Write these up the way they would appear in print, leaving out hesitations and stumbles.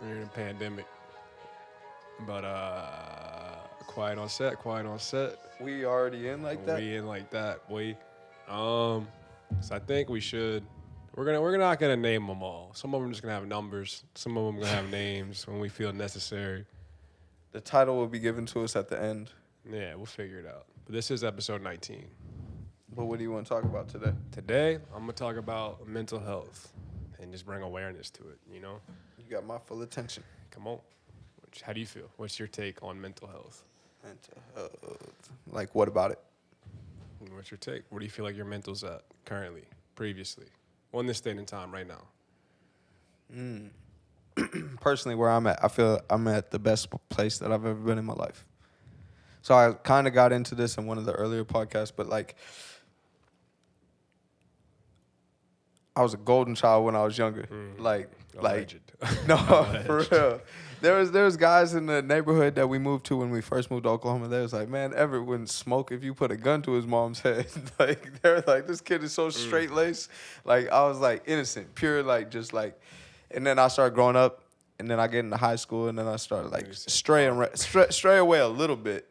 We're in a pandemic. But quiet on set, quiet on set. We already in like that? We in like that, boy. So I think we should. We're not gonna name them all. Some of them just gonna have numbers. Some of them gonna have names when we feel necessary. The title will be given to us at the end. Yeah, we'll figure it out. But this is episode 19. But what do you want to talk about today? Today I'm gonna talk about mental health and just bring awareness to it. You know, You got my full attention. come on. How do you feel? What's your take on mental health? Mental health. Like, what about it? What's your take? Where do you feel like your mental's at currently, previously, on this state in time right now? Personally, where I'm at, I feel I'm at the best place that I've ever been in my life. So I kind of got into this in one of the earlier podcasts, but like, I was a golden child when I was younger. Like, Alleged. no, for real. There was guys in the neighborhood that we moved to when we first moved to Oklahoma. They was like, man, Everett wouldn't smoke if you put a gun to his mom's head. Like, they were like, this kid is so straight laced. Like, I was like innocent, pure, like just like. And then I started growing up, and then I get into high school, and then I started like stray away a little bit.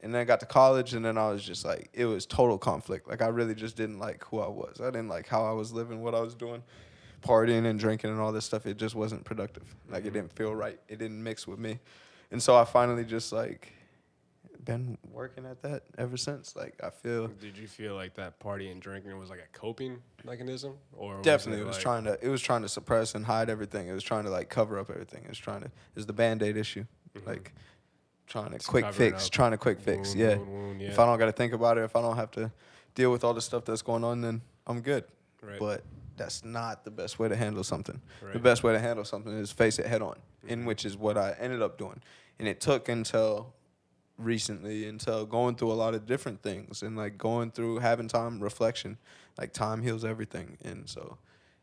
And then I got to college, and then I was just like, it was total conflict. Like, I really just didn't like who I was. I didn't like how I was living, what I was doing, partying and drinking and all this stuff. It just wasn't productive. Like, it didn't feel right. It didn't mix with me. And so I finally just like been working at that ever since. Like, I feel Did you feel like that party and drinking was like a coping mechanism, or definitely was it was like, trying to suppress and hide everything. It was trying to like cover up everything. It was the Band-Aid issue. Like, trying to quick fix. Wound, Yeah. wound, yeah. If I don't got to think about it, if I don't have to deal with all the stuff that's going on, then I'm good. Right. But that's not the best way to handle something. The Right. best way to handle something is face it head on, in which is what I ended up doing. And it took until recently, until going through a lot of different things and like going through having time reflection. Like, time heals everything. And so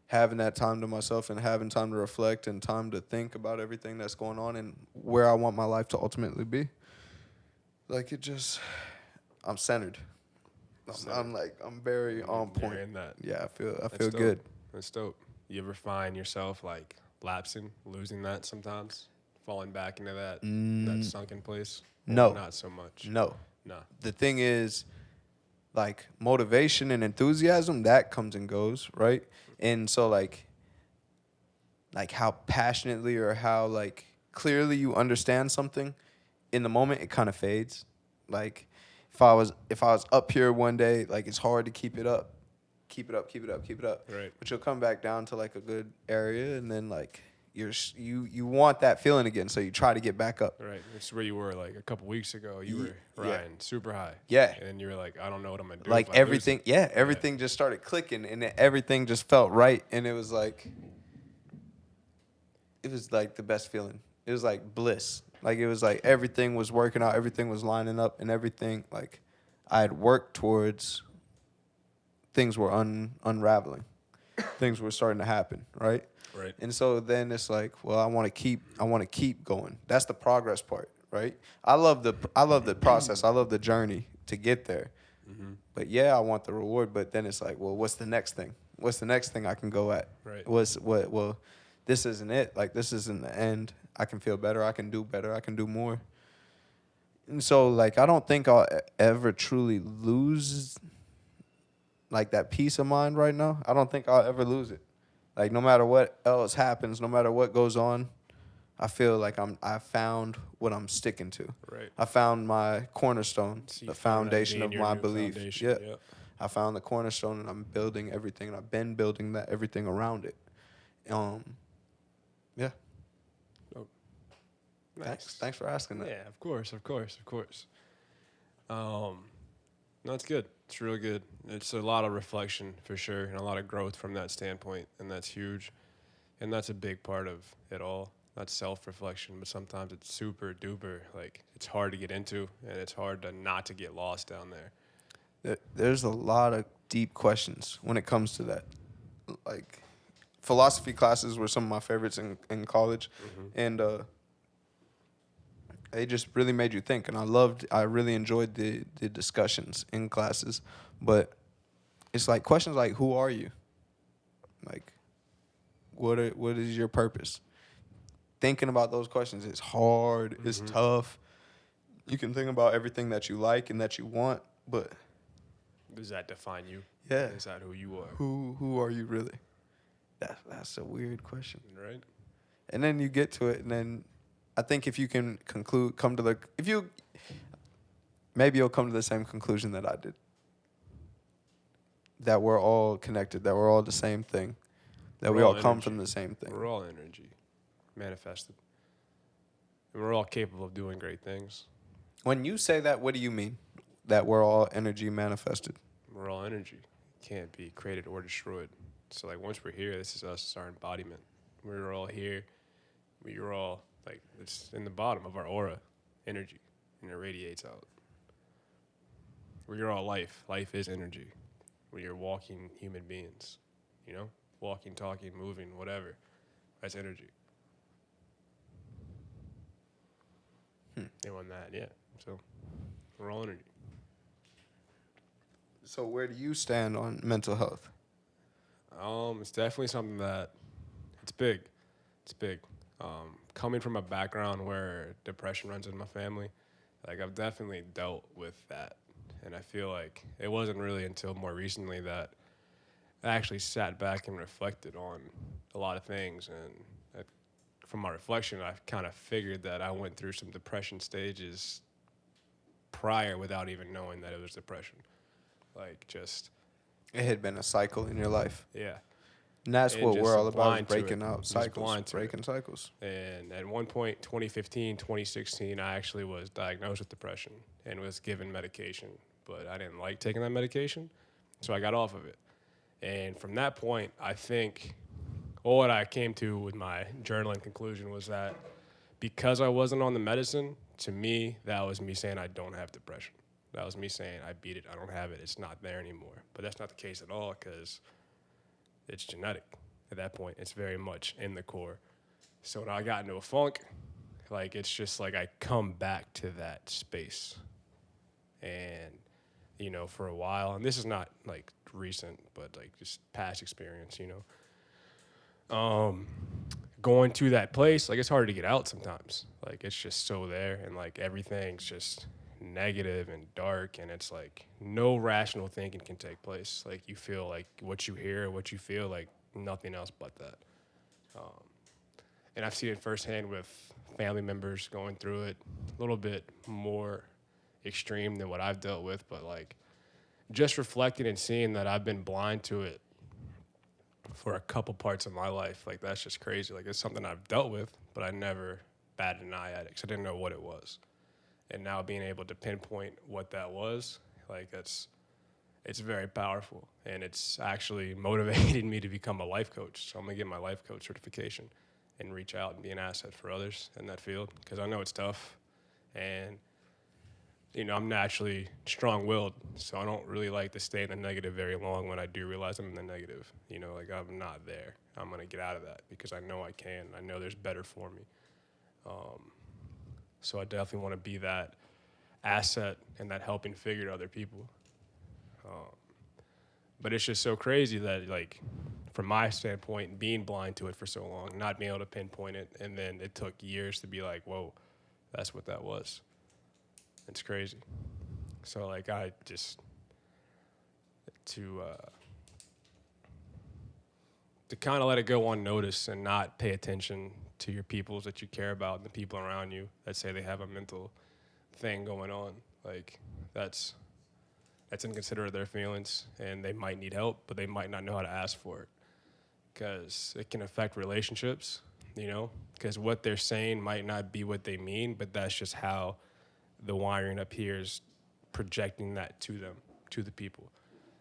having that time to myself and having time to reflect and time to think about everything that's going on and where I want my life to ultimately be. Like, I'm centered. I'm very on point. You're in that. Yeah, I That's feel dope. good. That's dope. You ever find yourself like lapsing, losing that sometimes, falling back into that sunken place? Or No. not so much. No. No. The thing is, like, motivation and enthusiasm, that comes and goes, right? And so like how passionately or how like clearly you understand something in the moment, it kind of fades. Like, if I was up here one day, like, it's hard to keep it up. Right. But you'll come back down to like a good area, and then like you want that feeling again, so you try to get back up. Right. It's where you were like a couple weeks ago. You were Yeah. riding super high. Yeah. And then you were like, I don't know what I'm gonna do. Like, if I lose everything, it. everything just started clicking, and everything just felt right, and it was like the best feeling. It was like bliss. Like, it was like everything was working out, everything was lining up, and everything, like, I had worked towards, things were unraveling. Things were starting to happen, right? Right. And so then it's like, well, I want to keep going. That's the progress part, right? I love the process. I love the journey to get there. Mm-hmm. But yeah, I want the reward. But then it's like, well, what's the next thing? What's the next thing I can go at? Right. Well, this isn't it. Like, this isn't the end. I can feel better. I can do better. I can do more. And so, like, I don't think I'll ever truly lose, like, that peace of mind right now. I don't think I'll ever lose it. Like, no matter what else happens, no matter what goes on, I feel like I found what I'm sticking to. Right. I found my cornerstone, So the you found that foundation being of your my new belief. foundation. Yeah. Yep. I found the cornerstone, and I'm building everything, and I've been building everything around it. Yeah. Oh. Nice. Thanks for asking that. Yeah, of course. No, it's good. It's really good. It's a lot of reflection for sure, and a lot of growth from that standpoint, and that's huge. And that's a big part of it all. That's self-reflection, but sometimes it's super duper, like, it's hard to get into, and it's hard not to get lost down there. There's a lot of deep questions when it comes to that. Like, philosophy classes were some of my favorites in college, and they just really made you think. And I really enjoyed the discussions in classes. But it's like questions like, who are you? Like, what is your purpose? thinking about those questions is hard. It's Mm-hmm. tough. You can think about everything that you like and that you want, but Does that define you? yeah, Is that who you are? who are you really? That's a weird question. Right? And then you get to it, and then I think if you can maybe you'll come to the same conclusion that I did. That we're all connected, that we're all the same thing, that we We're all all come from energy. the same thing. We're all energy manifested. And we're all capable of doing great things. When you say that, what do you mean? That we're all energy manifested? We're all energy. Can't be created or destroyed. So like once we're here, this is us, it's our embodiment. We're all here. We're all like it's in the bottom of our aura, energy, and it radiates out. We're all life. Life is energy. We are walking human beings. You know? Walking, talking, moving, whatever. That's energy. They want that, yeah. So we're all energy. So where do you stand on mental health? It's definitely something that it's big. It's big. Coming from a background where depression runs in my family, like I've definitely dealt with that, and I feel like it wasn't really until more recently that I actually sat back and reflected on a lot of things, and from my reflection, I kind of figured that I went through some depression stages prior without even knowing that it was depression. Like just It had been a cycle in your life. yeah. And that's And what we're just all about, is blind to it. breaking out Just cycles, blind to it. breaking cycles. And at one point, 2015, 2016, I actually was diagnosed with depression and was given medication. But I didn't like taking that medication, so I got off of it. And from that point, I think what I came to with my journaling conclusion was that because I wasn't on the medicine, to me, that was me saying I don't have depression. That was me saying I beat it, I don't have it, it's not there anymore. But that's not the case at all because it's genetic at that point. It's very much in the core. So when I got into a funk, like it's just like I come back to that space. And, you know, for a while, and this is not like recent, but like just past experience, you know. Going to that place, like it's hard to get out sometimes. Like it's just so there and like everything's just negative and dark and it's like no rational thinking can take place. Like you feel like what you hear, what you feel, like nothing else but that. And I've seen it firsthand with family members going through it, a little bit more extreme than what I've dealt with, but like just reflecting and seeing that I've been blind to it for a couple parts of my life, like that's just crazy. Like it's something I've dealt with, but I never batted an eye at it because I didn't know what it was. And now being able to pinpoint what that was, like it's very powerful, and it's actually motivating me to become a life coach. So I'm gonna get my life coach certification and reach out and be an asset for others in that field because I know it's tough, and you know I'm naturally strong-willed, so I don't really like to stay in the negative very long. When I do realize I'm in the negative, you know, like I'm not there. I'm gonna get out of that because I know I can. I know there's better for me. So I definitely want to be that asset and that helping figure to other people. But it's just so crazy that, like, from my standpoint, being blind to it for so long, not being able to pinpoint it, and then it took years to be like, whoa, that's what that was. It's crazy. So, like, I just, to kind of let it go unnoticed and not pay attention to your peoples that you care about and the people around you that say they have a mental thing going on. Like, that's inconsiderate of their feelings, and they might need help, but they might not know how to ask for it because it can affect relationships, you know, because what they're saying might not be what they mean, but that's just how the wiring up here is projecting that to them, to the people.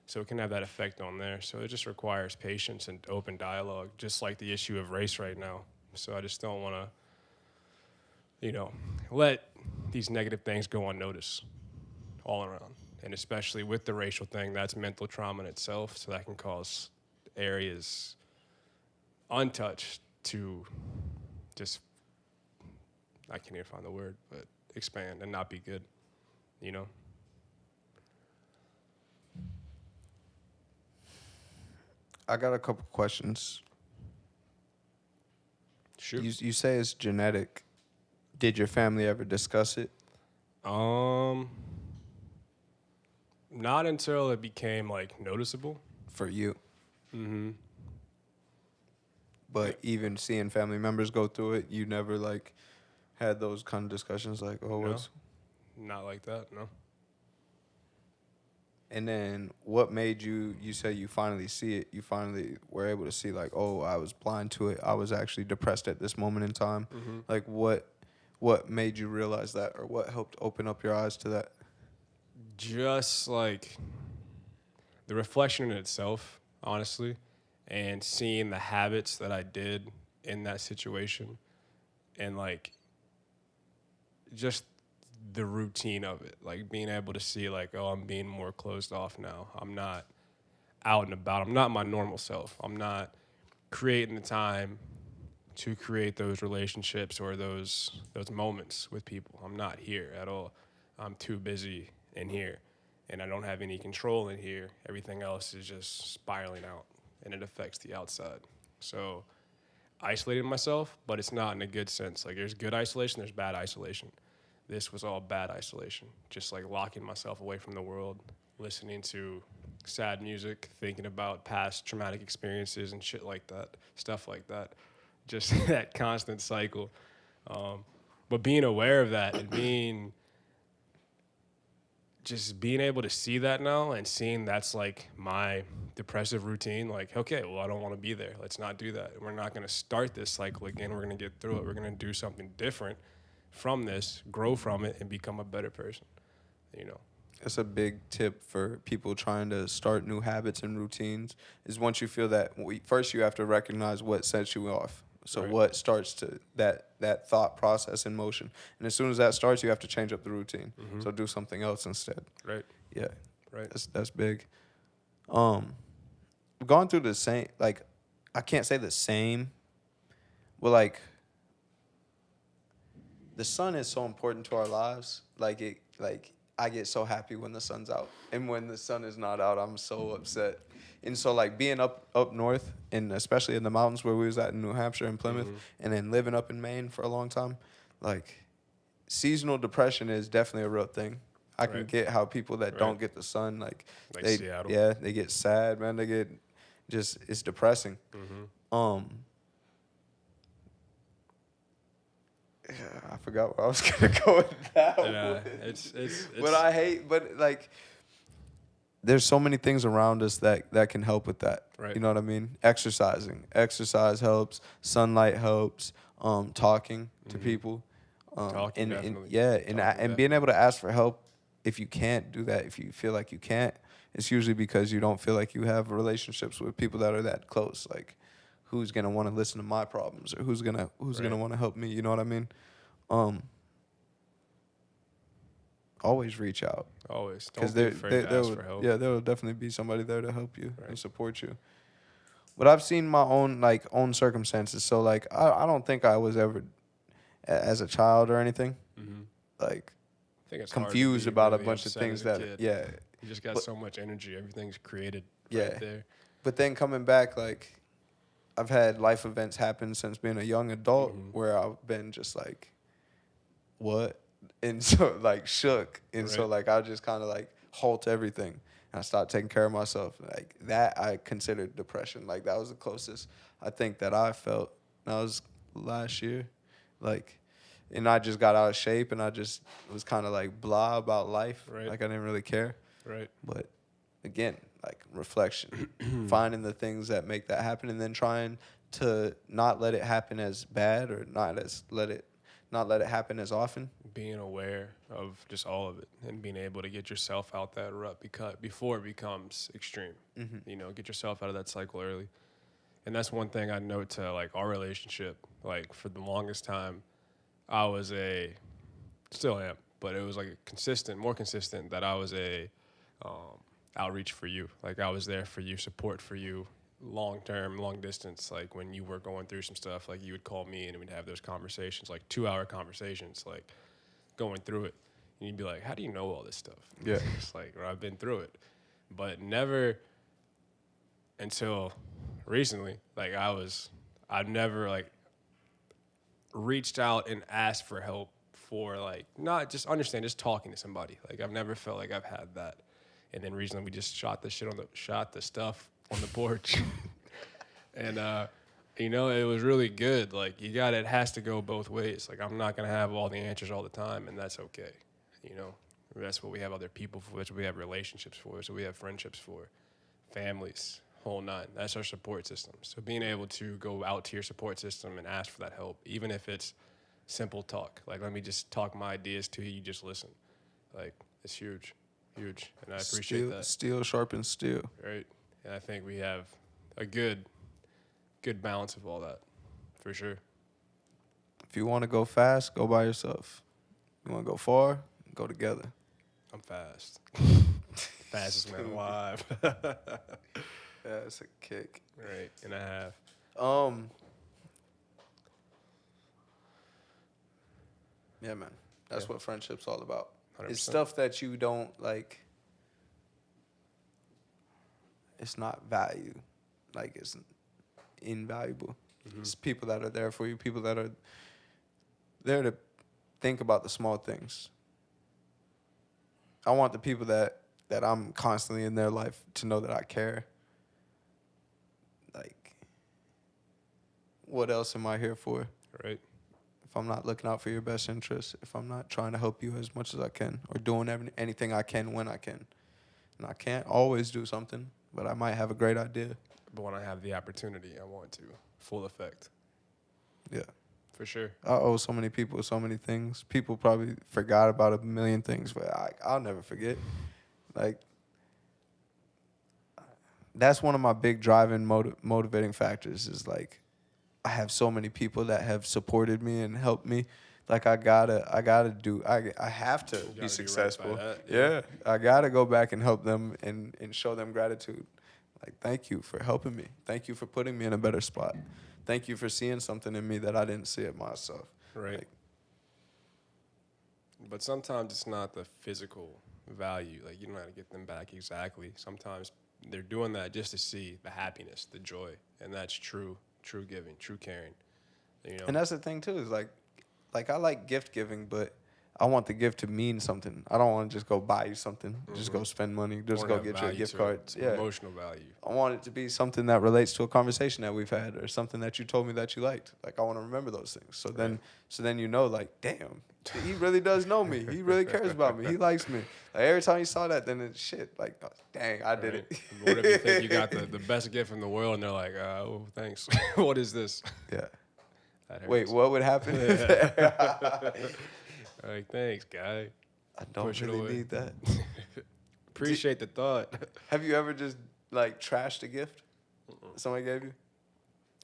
So it can have that effect on there. So it just requires patience and open dialogue, just like the issue of race right now. So I just don't want to, you know, let these negative things go unnoticed all around. And especially with the racial thing, that's mental trauma in itself. So that can cause areas untouched to just, I can't even find the word, but expand and not be good, you know? I got a couple questions. You say it's genetic. Did your family ever discuss it? Um, Not until it became like noticeable. For you? Mm-hmm. But even seeing family members go through it, you never like had those kind of discussions like, oh, No, what's. not like that. No. And then what made you say you finally see it? You finally were able to see like, oh, I was blind to it. I was actually depressed at this moment in time. Mm-hmm. Like what made you realize that, or what helped open up your eyes to that? Just like the reflection in itself, honestly, and seeing the habits that I did in that situation, and like just the routine of it, like being able to see like, oh, I'm being more closed off now. I'm not out and about. I'm not my normal self. I'm not creating the time to create those relationships or those moments with people. I'm not here at all. I'm too busy in here, and I don't have any control in here. Everything else is just spiraling out, and it affects the outside. So isolated myself, but it's not in a good sense. Like there's good isolation, there's bad isolation. This was all bad isolation. Just like locking myself away from the world, listening to sad music, thinking about past traumatic experiences and shit like that, stuff like that. Just that constant cycle. But being aware of that and being able to see that now and seeing that's like my depressive routine, like, okay, well, I don't want to be there. Let's not do that. We're not going to start this cycle again. We're going to get through it. We're going to do something different from this, grow from it, and become a better person, you know? That's a big tip for people trying to start new habits and routines. Is once you feel that, first you have to recognize what sets you off. So Right. what starts to that thought process in motion, and as soon as that starts, you have to change up the routine. Mm-hmm. So do something else instead. Right. Yeah, Right. that's big. Gone through the same, like, I can't say the same, but like the sun is so important to our lives. Like I get so happy when the sun's out, and when the sun is not out, I'm so upset. And so like being up north, and especially in the mountains where we was at in New Hampshire and Plymouth, and then living up in Maine for a long time, like seasonal depression is definitely a real thing. I can Right. get how people that Right. don't get the sun, like they, Seattle. yeah, they get sad, man. They get just, it's depressing. Yeah, I forgot where I was gonna go with that. Yeah, it's But I hate, but like, there's so many things around us that can help with that. Right. You know what I mean? Exercise helps. Sunlight helps. Talking to people. Talking, and definitely. yeah, and being able to ask for help if you can't do that, if you feel like you can't, it's usually because you don't feel like you have relationships with people that are that close. Like, who's gonna want to listen to my problems, or who's gonna Right. want to help me? You know what I mean? Always reach out. Always. Because Don't be afraid to ask for help. yeah, there will definitely be somebody there to help you Right. and support you. But I've seen my own circumstances. So like I don't think I was ever as a child or anything like I think it's hard to confused be about a really bunch of upset things as a that kid. yeah. You just got But- so much energy. Everything's created Yeah. right there. But then coming back, like I've had life events happen since being a young adult where I've been just like, what? And so like shook. And so Right. like I just kind of like halt everything. And I started taking care of myself. Like that I considered depression. Like that was the closest I think that I felt. That was last year. Like, and I just got out of shape and I just was kind of like blah about life. Right. Like I didn't really care. Right. But again, like reflection, finding the things that make that happen, and then trying to not let it happen as bad, or not let it happen as often. Being aware of just all of it and being able to get yourself out that rut before it becomes extreme. You know, get yourself out of that cycle early. And that's one thing I note to like our relationship. Like for the longest time, I was still am, but it was like more consistent that I was outreach for you. Like I was there for you, support for you, long term, long distance. Like when you were going through some stuff, like you would call me and we'd have those conversations, like 2-hour conversations, like going through it. And you'd be like, how do you know all this stuff? Yeah. It's like, or I've been through it. But never until recently, like I've never like, reached out and asked for help for like not just understand, just talking to somebody. Like I've never felt like I've had that. And then recently we just shot the stuff on the porch. And it was really good. Like it has to go both ways. Like I'm not gonna have all the answers all the time, and that's okay. You know, that's what we have other people for. That's what we have relationships for. That's what we have friendships for, families, whole nine. That's our support system. So being able to go out to your support system and ask for that help, even if it's simple talk, like let me just talk my ideas to you, you just listen. Like it's huge, huge, and I appreciate that. Steel sharpens steel. Right, and I think we have a good balance of all that, for sure. If you want to go fast, go by yourself. You want to go far, go together. I'm fast. Fastest man alive. Yeah, it's a kick. Right, and a half. Yeah, man. That's what friendship's all about. 100%. It's stuff that you don't like. It's not value. Like, it's invaluable. Mm-hmm. It's people that are there for you, people that are there to think about the small things. I want the people that I'm constantly in their life to know that I care. Like, what else am I here for? Right. If I'm not looking out for your best interests, if I'm not trying to help you as much as I can, or doing anything I can when I can. And I can't always do something, but I might have a great idea. But when I have the opportunity, I want to. Full effect. Yeah. For sure. I owe so many people so many things. People probably forgot about a million things, but I'll never forget. Like, that's one of my big driving motivating factors is, like, I have so many people that have supported me and helped me. Like, I have to be successful. Right that, yeah, I gotta go back and help them and show them gratitude. Like, thank you for helping me. Thank you for putting me in a better spot. Thank you for seeing something in me that I didn't see it myself. Right. Like, but sometimes it's not the physical value. Like, you don't know how to get them back exactly. Sometimes they're doing that just to see the happiness, the joy. And that's true giving, true caring. You know? and that's the thing, too, is like I like gift giving, but I want the gift to mean something. I don't want to just go buy you something, just go spend money, just go get you a gift card. Yeah, emotional value. I want it to be something that relates to a conversation that we've had, or something that you told me that you liked. Like, I want to remember those things. So then you know, like, damn, he really does know me. He really cares about me. He likes me. Like, every time you saw that, then it's shit. Like, oh, dang, I did it. What if you think you got the best gift in the world, and they're like, oh, thanks. What is this? Yeah. That hurts. Wait, what would happen? Like, thanks, guy. I don't really need that. Appreciate the thought. Have you ever just, like, trashed a gift somebody gave you?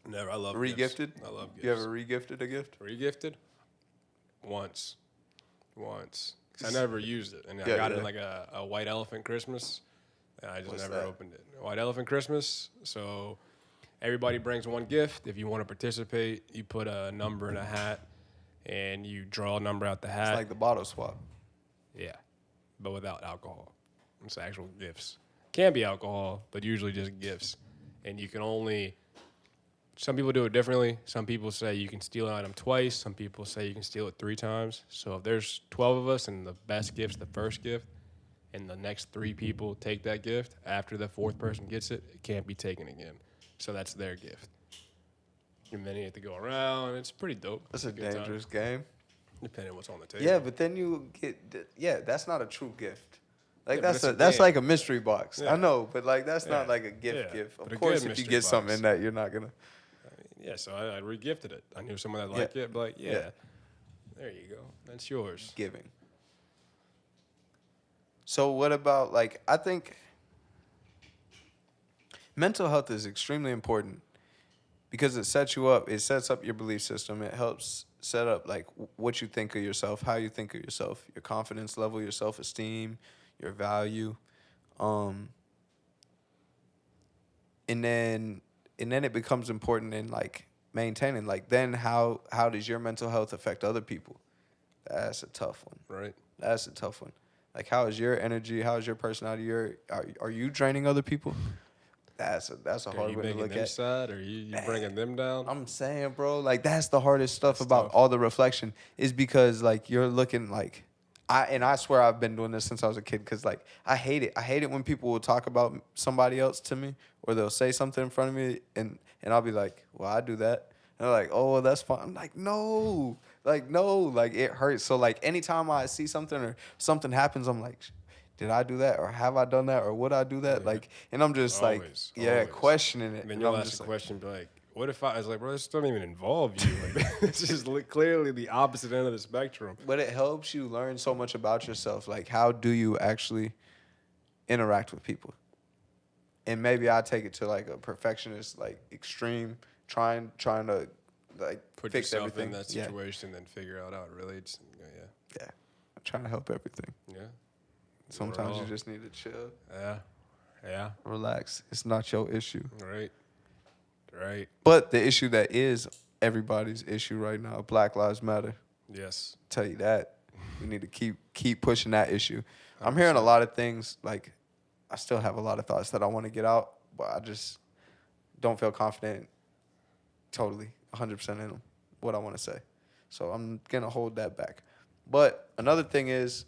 Never. I love Re-gifted? Gifts. I love gifts. You ever re-gifted a gift? Re-gifted? Once. 'Cause I never used it. And I got it in like a white elephant Christmas. And I just never opened it. White elephant Christmas. So everybody brings one gift. If you want to participate, you put a number in a hat and you draw a number out the hat. It's like the bottle swap. Yeah. But without alcohol. It's actual gifts. Can be alcohol, but usually just gifts. And you can only... Some people do it differently. Some people say you can steal an item twice. Some people say you can steal it 3 times. So if there's 12 of us and the best gift's the first gift, and the next 3 people take that gift, after the 4th person gets it, it can't be taken again. So that's their gift. And then you have to go around. It's pretty dope. That's a dangerous game. Depending on what's on the table. Yeah, but then you get... Yeah, that's not a true gift. Like, Yeah, that's like a mystery box. Yeah. I know, but, like, that's not like a Yeah. gift. But Of a course, good if you mystery get something box. in that, you're not going to... Yeah, so I re-gifted it. I knew someone that liked it, but like, there you go. That's yours. Giving. So what about, like, I think mental health is extremely important because it sets you up. It sets up your belief system. It helps set up, like, what you think of yourself, how you think of yourself, your confidence level, your self-esteem, your value. And then it becomes important in, like, maintaining. Like, then how does your mental health affect other people? That's a tough one. Right. That's a tough one. Like, how is your energy? How is your personality? Are you draining other people? That's a Are hard you way to making look them at. sad? Or you bringing them down? I'm saying, bro, like that's the hardest stuff That's about tough. all the reflection is because like you're looking like I swear I've been doing this since I was a kid because like I hate it. I hate it when people will talk about somebody else to me or they'll say something in front of me and I'll be like, well, I do that. And they're like, oh, well, that's fine. I'm like, no, like it hurts. So like anytime I see something or something happens, I'm like, did I do that or have I done that or would I do that? Yeah. Like, and I'm just like, Always, yeah, always. questioning it. And then And you'll I'm ask just a like, question, be like, "What if I?" was like, "Bro, this doesn't even involve you. Like, this is clearly the opposite end of the spectrum." but it helps you learn so much about yourself. Like, how do you actually interact with people? And maybe I take it to like a perfectionist, like extreme, trying to like Put fix yourself everything. in that Yeah, situation, then figure out how it relates. yeah. I'm trying to help everything. Yeah, yeah. Sometimes you all. just need to chill, Yeah, yeah. relax. It's not your issue. Right, right. But the issue that is everybody's issue right now, Black Lives Matter. Yes. Tell you that. We need to keep pushing that issue. I'm hearing a 100%. lot of things like I still have a lot of thoughts that I want to get out, but I just don't feel confident totally 100% in them, what I want to say. So I'm going to hold that back. But another thing is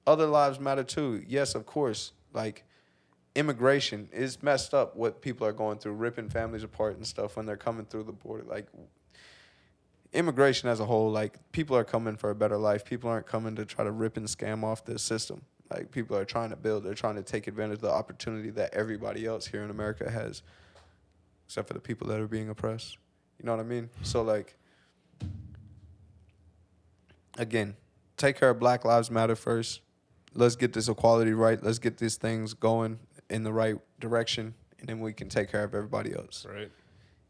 other lives matter too. Yes, of course. Like immigration is messed up what people are going through, ripping families apart and stuff when they're coming through the border. Like immigration as a whole, like people are coming for a better life. People aren't coming to try to rip and scam off the system. Like people are trying to build. They're trying to take advantage of the opportunity that everybody else here in America has, except for the people that are being oppressed. You know what I mean? So like, again, take care of Black Lives Matter first. Let's get this equality right. Let's get these things going in the right direction, and then we can take care of everybody else. Right.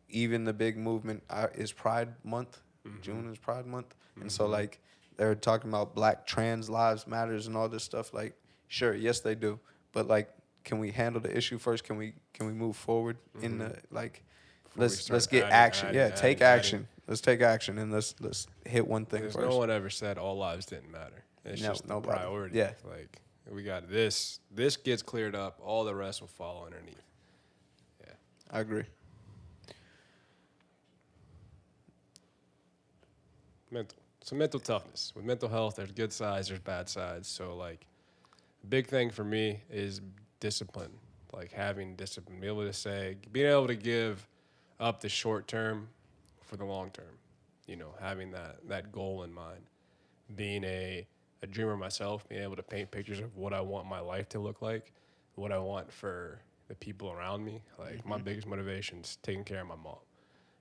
Even the big movement is Pride Month. Mm-hmm. June is Pride Month, and so like they're talking about Black trans lives matters and all this stuff. Like, sure, yes they do, but like, can we handle the issue first? Can we move forward in the like? Before we Let's start get adding, action. adding, Yeah, adding, take adding. action. Let's take action and let's hit one thing Because first. no one ever said all lives didn't matter. It's No, just the nobody. priority. Yeah. Like we got this. This gets cleared up. All the rest will follow underneath. Yeah. I agree. Mental. So mental toughness. With mental health, there's good sides, there's bad sides. So like, big thing for me is discipline. Like having discipline, being able to give up the short term for the long term. You know, having that goal in mind. Being a dreamer myself, being able to paint pictures of what I want my life to look like, what I want for the people around me. Like my biggest motivation is taking care of my mom.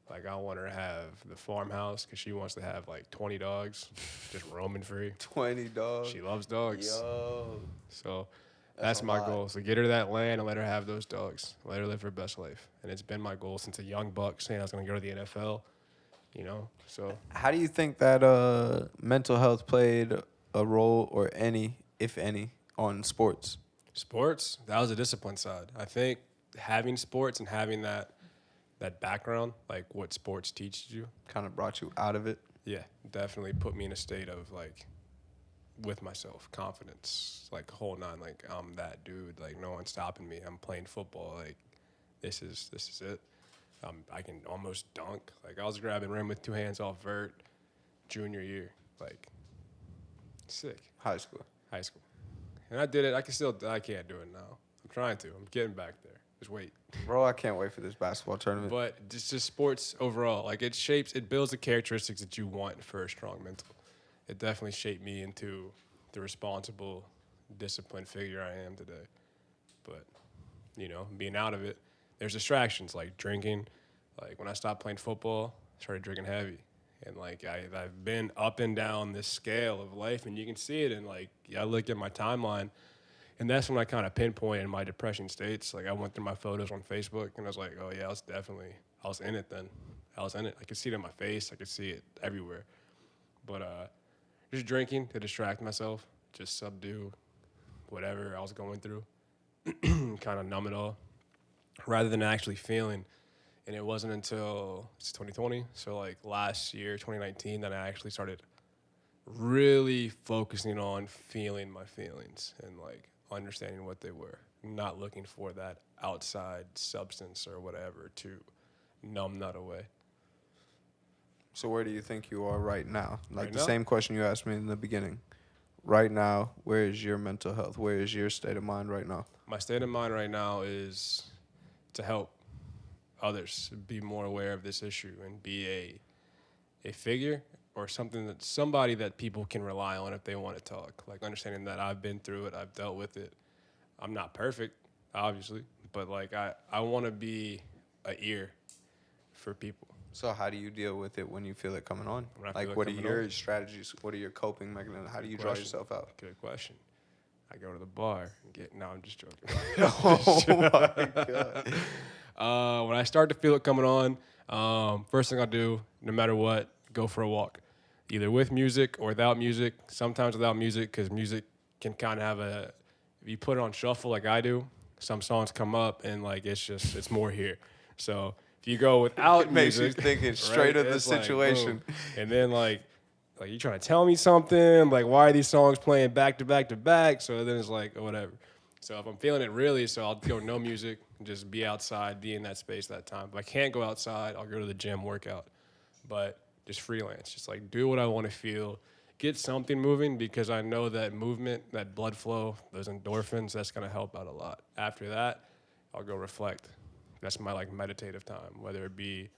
Like I want her to have the farmhouse because she wants to have like 20 dogs, just roaming free. 20 dogs. She loves dogs. Yo. So That's that's a my lot. goal. So get her that land and let her have those dogs. Let her live her best life. And it's been my goal since a young buck saying I was going to go to the NFL, you know? So How do you think that mental health played a role or any, if any, on sports? sports, that was a discipline side. I think having sports and having that background, like what sports teaches you, Kind of brought you out of it. yeah, definitely put me in a state of like with myself, confidence, like whole nine, like I'm that dude, like no one's stopping me. I'm playing football, like this is it. I can almost dunk. Like I was grabbing rim with two hands off vert junior year, like sick. High school. High school. And I did it. I can't do it now. I'm trying to. I'm getting back there. Just wait. Bro, I can't wait for this basketball tournament. But just sports overall, like it builds the characteristics that you want for a strong mental. It definitely shaped me into the responsible, disciplined figure I am today. But, you know, being out of it, there's distractions like drinking. Like when I stopped playing football, I started drinking heavy. And like I've been up and down this scale of life, and you can see it. And like I look at my timeline, and that's when I kind of pinpointed my depression states. Like I went through my photos on Facebook, and I was like, oh yeah, I was in it then. I was in it. I could see it on my face. I could see it everywhere. But just drinking to distract myself, just subdue whatever I was going through, kind of numb it all, rather than actually feeling. And it wasn't until it's 2020, so like last year, 2019, that I actually started really focusing on feeling my feelings and like understanding what they were. not looking for that outside substance or whatever to numb that away. So where do you think you are right now? Like Right the now? same question you asked me in the beginning. Right now, where is your mental health? Where is your state of mind right now? My state of mind right now is to help others be more aware of this issue and be a figure or somebody that people can rely on if they want to talk. Like understanding that I've been through it, I've dealt with it. I'm not perfect, obviously, but like I want to be a ear for people. So how do you deal with it when you feel it coming on? When I feel Like it what are coming your on? strategies? What are your coping mechanisms? How do you Good draw question. yourself out? Good question. I go to the bar and get. No, I'm just joking. Oh my god. When I start to feel it coming on, first thing I do, no matter what, go for a walk, either with music or without music. Sometimes without music, because music can kind of have a. If you put it on shuffle like I do, some songs come up and like it's more here. So if you go without It makes you music, thinking straight of the it's like, situation. boom. And then like you trying to tell me something? Like why are these songs playing back to back to back? So then it's like whatever. So if I'm feeling it really, so I'll go no music, and just be outside, be in that space that time. If I can't go outside, I'll go to the gym, workout. But just freelance, just like do what I want to feel, get something moving because I know that movement, that blood flow, those endorphins, that's gonna help out a lot. After that, I'll go reflect. That's my like meditative time, whether it be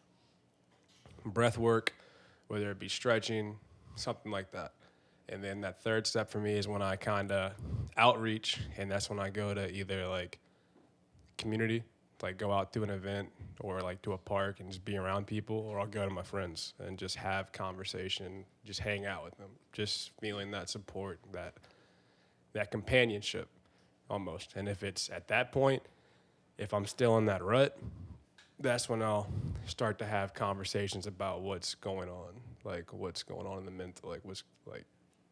breath work, whether it be stretching, something like that. And then that third step for me is when I kind of outreach, and that's when I go to either like community, like go out to an event or like to a park and just be around people, or I'll go to my friends and just have conversation, just hang out with them, just feeling that support, that companionship almost. And if it's at that point, if I'm still in that rut, that's when I'll start to have conversations about what's going on, like what's going on in the mental, like what's like,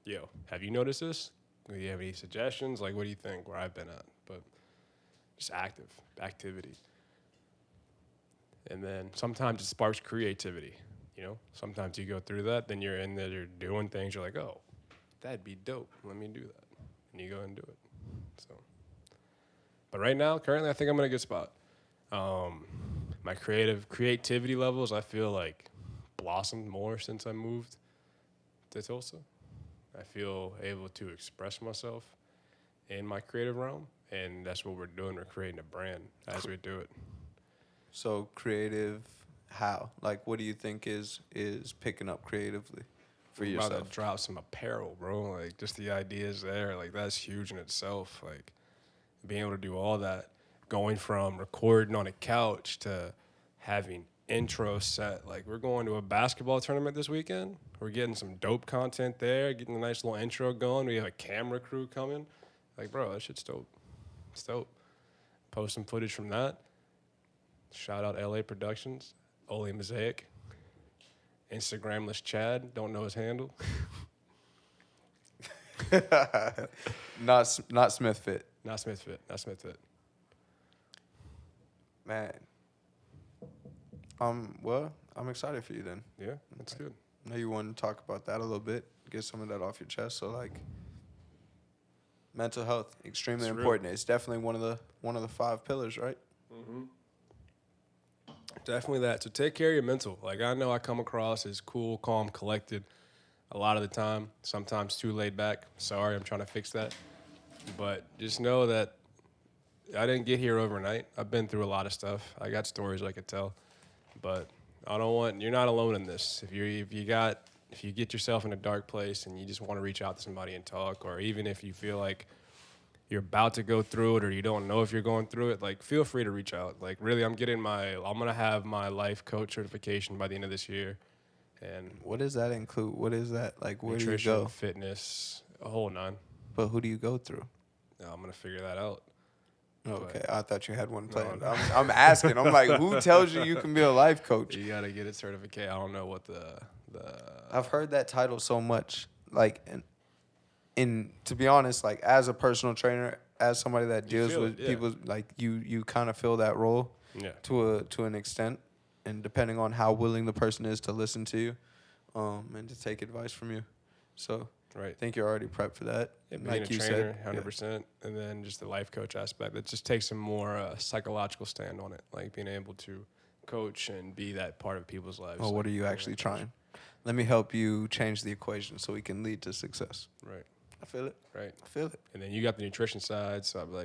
yo, have you noticed this? Do you have any suggestions? Like, what do you think where I've been at? But just activity. And then sometimes it sparks creativity, you know? Sometimes you go through that, then you're in there, you're doing things, you're like, oh, that'd be dope. Let me do that. And you go and do it. So, but right now, currently, I think I'm in a good spot. My creativity levels, I feel like blossomed more since I moved to Tulsa. I feel able to express myself in my creative realm, and that's what we're doing. We're creating a brand as we do it. So creative, how? Like, what do you think is picking up creatively for I'm about yourself? to drop some apparel, bro. Like, just the ideas there, like, that's huge in itself. Like, being able to do all that, going from recording on a couch to having intro set. Like, we're going to a basketball tournament this weekend. We're getting some dope content there, getting a nice little intro going. We have a camera crew coming. Like, bro, that shit's dope. It's dope. Post some footage from that. Shout out LA Productions, Ole Mosaic, Instagramless Chad, don't know his handle. Not Smith Fit. Not Smith Fit. Man. Well, I'm excited for you then. Yeah, that's good. I know you want to talk about that a little bit, get some of that off your chest. So like, mental health, extremely It's real. important. It's definitely one of the 5 pillars, right? Mm-hmm. Definitely that. So take care of your mental. Like, I know I come across as cool, calm, collected a lot of the time, sometimes too laid back. Sorry, I'm trying to fix that. But just know that I didn't get here overnight. I've been through a lot of stuff. I got stories I could tell. But you're not alone in this. If you get yourself in a dark place and you just want to reach out to somebody and talk, or even if you feel like you're about to go through it or you don't know if you're going through it, like, feel free to reach out. Like, really, I'm going to have my life coach certification by the end of this year. And What does that include? What is that? Like, where nutrition, do you go? fitness, a whole nine. But who do you go through? I'm going to figure that out. Okay, I thought you had one planned. no. I'm asking. I'm like, who tells you can be a life coach? You got to get it certificate. I don't know what the I've heard that title so much. Like, and to be honest, like, as a personal trainer, as somebody that deals feel with it, yeah. people, like, you kind of fill that role yeah. to an extent, and depending on how willing the person is to listen to you, and to take advice from you. So Right. I think you're already prepped for that. Yeah, being Like a you trainer, said, 100%, and then just the life coach aspect. That just takes a more psychological stand on it, like being able to coach and be that part of people's lives. well, what like are you being a actually coach. trying? Let me help you change the equation so we can lead to success. Right, I feel it. right. I feel it. And then you got the nutrition side, so I'd be like,